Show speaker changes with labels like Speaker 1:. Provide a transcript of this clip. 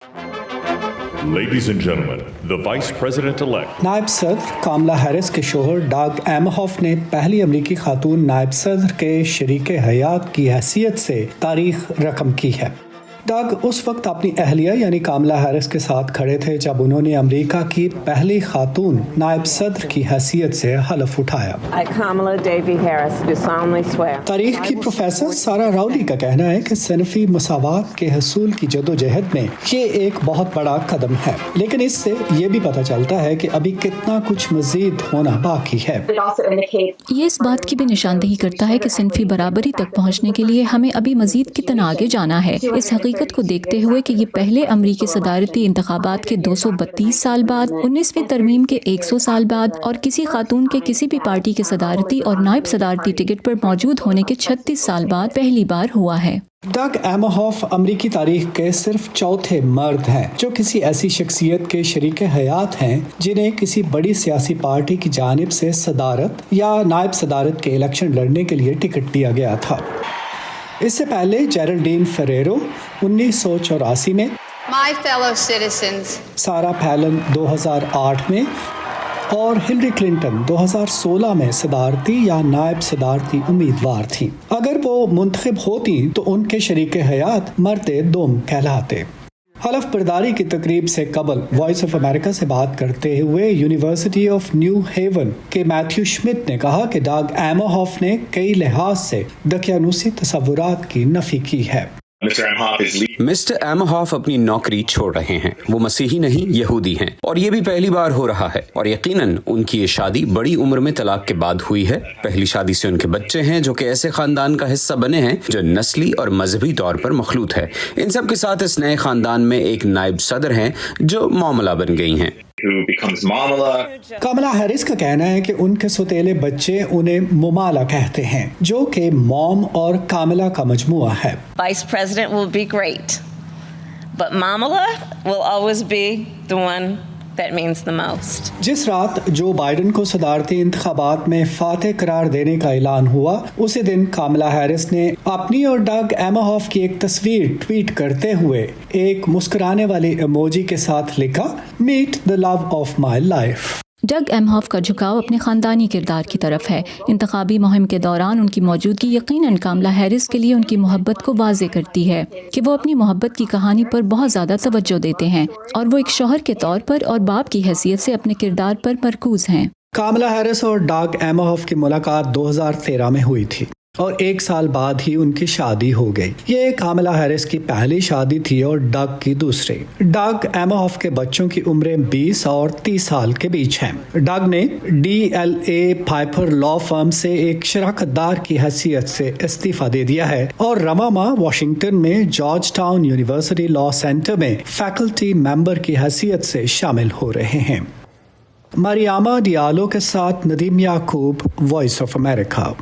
Speaker 1: Ladies and gentlemen, the Vice President-elect.
Speaker 2: नायब सदर कामला Harris के शोहर डग एमहॉफ ने पहली अमरीकी खातून नायब सदर के शरीक हयात की हैसियत से तारीख रकम की है। डग उस वक्त अपनी अहलिया यानी कामला हैरिस के साथ खड़े थे जब उन्होंने अमेरिका की पहली खातून नायब सदर की हैसियत से हलफ उठाया। तारीख की प्रोफेसर सारा राउली का कहना है कि सिनफी मसावात के हसूल की जदोजहद में ये एक बहुत बड़ा कदम है, लेकिन इससे ये भी पता चलता है कि अभी कितना कुछ मजीद होना बाकी है।
Speaker 3: ये इस बात की भी निशानदेही करता है कि सिनफी बराबरी तक पहुँचने के लिए हमें अभी मजीद कितना आगे जाना है। इस हकीकत को देखते हुए कि ये पहले अमरीकी सदारती इंतखाबात के 232 साल बाद, 19वीं तरमीम के 100 साल बाद और किसी खातून के किसी भी पार्टी के सदारती और नायब सदारती टिकट पर मौजूद होने के 36 साल बाद पहली बार हुआ है।
Speaker 2: डग एमहॉफ अमरीकी तारीख के सिर्फ चौथे मर्द हैं जो किसी ऐसी शख्सियत के शरीक हयात हैं जिन्हें किसी बड़ी सियासी पार्टी की जानिब से सदारत या नायब सदारत के इलेक्शन लड़ने के लिए टिकट दिया गया था। इससे पहले जेरल्डीन फेरेरो 1984 में,
Speaker 4: My fellow citizens,
Speaker 2: सारा पैलन 2008 में और हिलरी क्लिंटन 2016 में सदारती या नायब सदारती उम्मीदवार थीं। अगर वो मुंतखब होती तो उनके शरीक हयात मर्दे दोम कहलाते। हलफ बर्दारी की तकरीब से कबल वॉइस ऑफ अमेरिका से बात करते हुए यूनिवर्सिटी ऑफ न्यू हेवन के मैथ्यू श्मिट ने कहा कि डग एमहॉफ ने कई लिहाज से दकियानूसी तसव्वुरात की नफी की है।
Speaker 5: मिस्टर एमहॉफ अपनी नौकरी छोड़ रहे हैं। वो मसीही नहीं यहूदी हैं और ये भी पहली बार हो रहा है और यकीनन उनकी ये शादी बड़ी उम्र में तलाक के बाद हुई है। पहली शादी से उनके बच्चे हैं जो कि ऐसे खानदान का हिस्सा बने हैं जो नस्ली और मजहबी तौर पर मखलूत है। इन सब के साथ इस नए खानदान में एक नायब सदर हैं जो मामला बन गई हैं।
Speaker 2: कामला हैरिस का कहना है कि उनके सौतेले बच्चे उन्हें मुमाला कहते हैं जो कि मॉम और कामला का मजमुआ है।
Speaker 6: Vice President will be great, but Mamala will always be the one that means the most.
Speaker 2: जिस रात जो बाइडन को सदारती इंतखाबात में फातेह करार देने का ऐलान हुआ, उसी दिन कामला हैरिस ने अपनी और डग एमहॉफ की एक तस्वीर ट्वीट करते हुए एक मुस्कुराने वाली इमोजी के साथ लिखा, meet the love of my life.
Speaker 3: Doug Emhoff का झुकाव अपने खानदानी किरदार की तरफ है। इंतखाबी मुहिम के दौरान उनकी मौजूदगी यकीनन कामला हैरिस के लिए उनकी मोहब्बत को वाज़े करती है कि वो अपनी मोहब्बत की कहानी पर बहुत ज़्यादा तवज्जो देते हैं और वो एक शौहर के तौर पर और बाप की हैसियत से अपने किरदार पर मरकूज हैं।
Speaker 2: कामला हैरिस और डग एमहॉफ की मुलाकात 2013 में हुई थी और 1 साल बाद ही उनकी शादी हो गई। ये कामला हैरिस की पहली शादी थी और डग की दूसरी। डग एमहॉफ के बच्चों की उम्रें 20 और 30 साल के बीच हैं। डग ने DLA पाइपर लॉ फर्म से एक शराकतदार की हैसियत से इस्तीफा दे दिया है और रवामा वाशिंगटन में George town university law centre में फैकल्टी मेंबर की हैसियत से शामिल हो रहे हैं। मरियामा डियालो के साथ नदीम याकूब, वॉइस ऑफ अमेरिका।